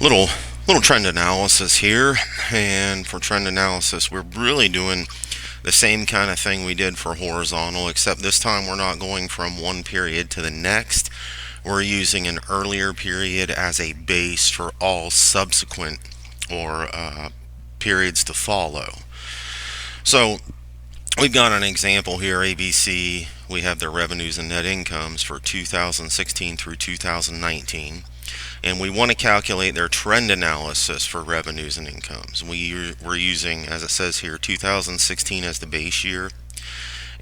little little trend analysis here. And for trend analysis, we're really doing the same kind of thing we did for horizontal, except this time we're not going from one period to the next. We're using an earlier period as a base for all subsequent or periods to follow. So we've got an example here, ABC. We have their revenues and net incomes for 2016 through 2019. And we want to calculate their trend analysis for revenues and incomes. We're using, as it says here, 2016 as the base year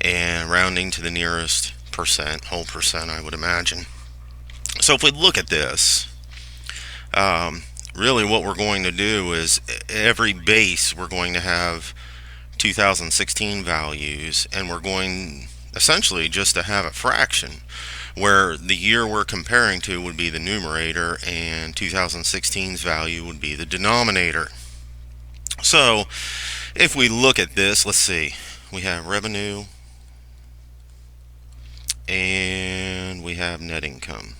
and rounding to the nearest percent, whole percent, I would imagine. So if we look at this, really what we're going to do is every base we're going to have 2016 values, and we're going essentially just to have a fraction where the year we're comparing to would be the numerator and 2016's value would be the denominator. So if we look at this, let's see, we have revenue and we have net income,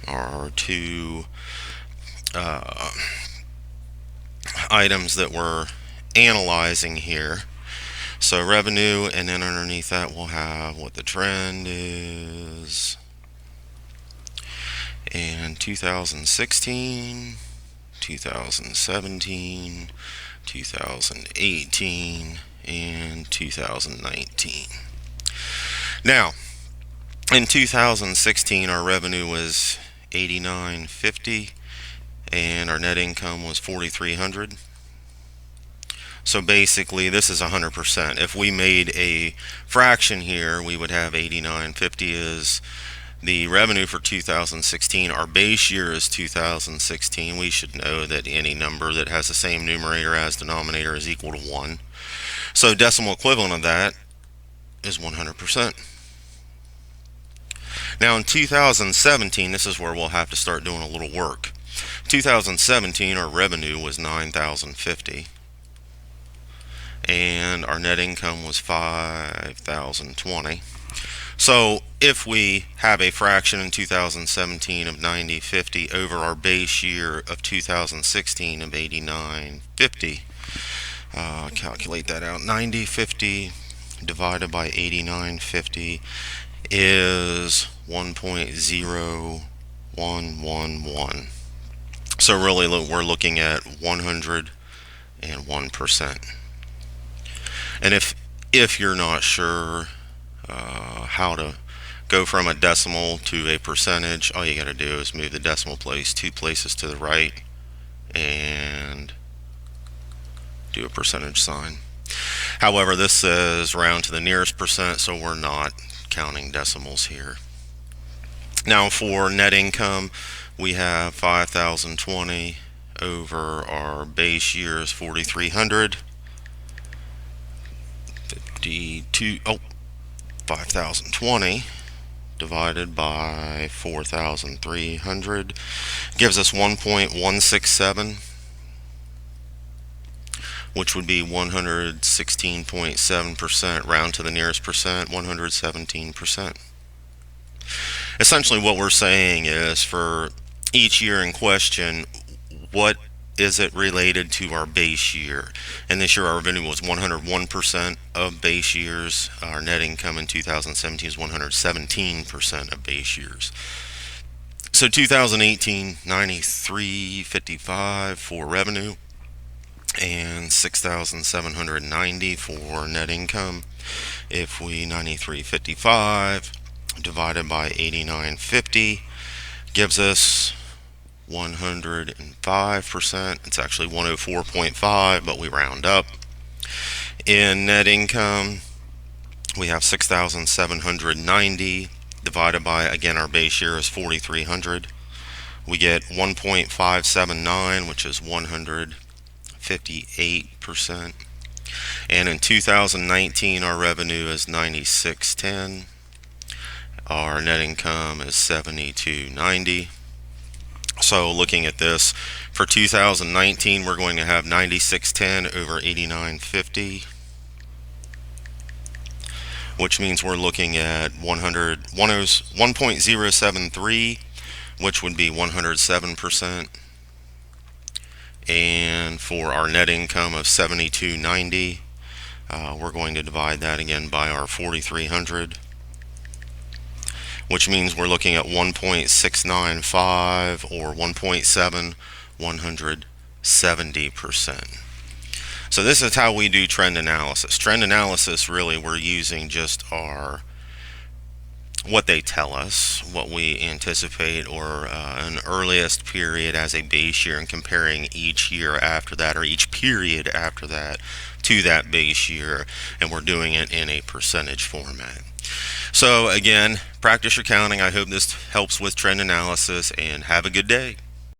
our two items that we're analyzing here. So revenue, and then underneath that we'll have what the trend is, and 2016, 2017, 2018, and 2019. Now, in 2016 our revenue was $89.50 and our net income was $4,300. So basically this is 100%. If we made a fraction here, we would have 89.50 is the revenue for 2016. Our base year is 2016. We should know that any number that has the same numerator as denominator is equal to 1. So decimal equivalent of that is 100%. Now in 2017, this is where we'll have to start doing a little work. 2017, our revenue was $9,050 and our net income was $5,020. So if we have a fraction in 2017 of 90.50 over our base year of 2016 of 89.50, calculate that out. 90.50 divided by 89.50 is 1.0111. So really we're looking at 101%. And if you're not sure how to go from a decimal to a percentage, all you got to do is move the decimal place 2 places to the right and do a percentage sign. However, this says round to the nearest percent, so we're not counting decimals here. Now for net income, we have 5,020 over our base year is 4,300. 5,020 divided by 4,300 gives us 1.167, which would be 116.7%, round to the nearest percent, 117%. Essentially what we're saying is for each year in question, what is it related to our base year? And this year our revenue was 101% of base years. Our net income in 2017 is 117% of base years. So 2018, 93.55 for revenue and 6,790 for net income. If we 93.55 divided by 89.50 gives us 105%. It's actually 104.5, but we round up. In net income, we have 6,790 divided by, again, our base year is 4,300. We get 1.579, which is 158%. And in 2019, our revenue is 96.10. Our net income is 72.90. So looking at this, for 2019 we're going to have 96.10 over 89.50, which means we're looking at 1.073 which would be 107%. And for our net income of 7290, we're going to divide that again by our 4300, which means we're looking at 1.695 or 1.7, 170%. So this is how we do trend analysis. Trend analysis, really, we're using just our what they tell us, what we anticipate, or an earliest period as a base year, and comparing each year after that or each period after that to that base year, and we're doing it in a percentage format. So again, practice your counting. I hope this helps with trend analysis, and have a good day.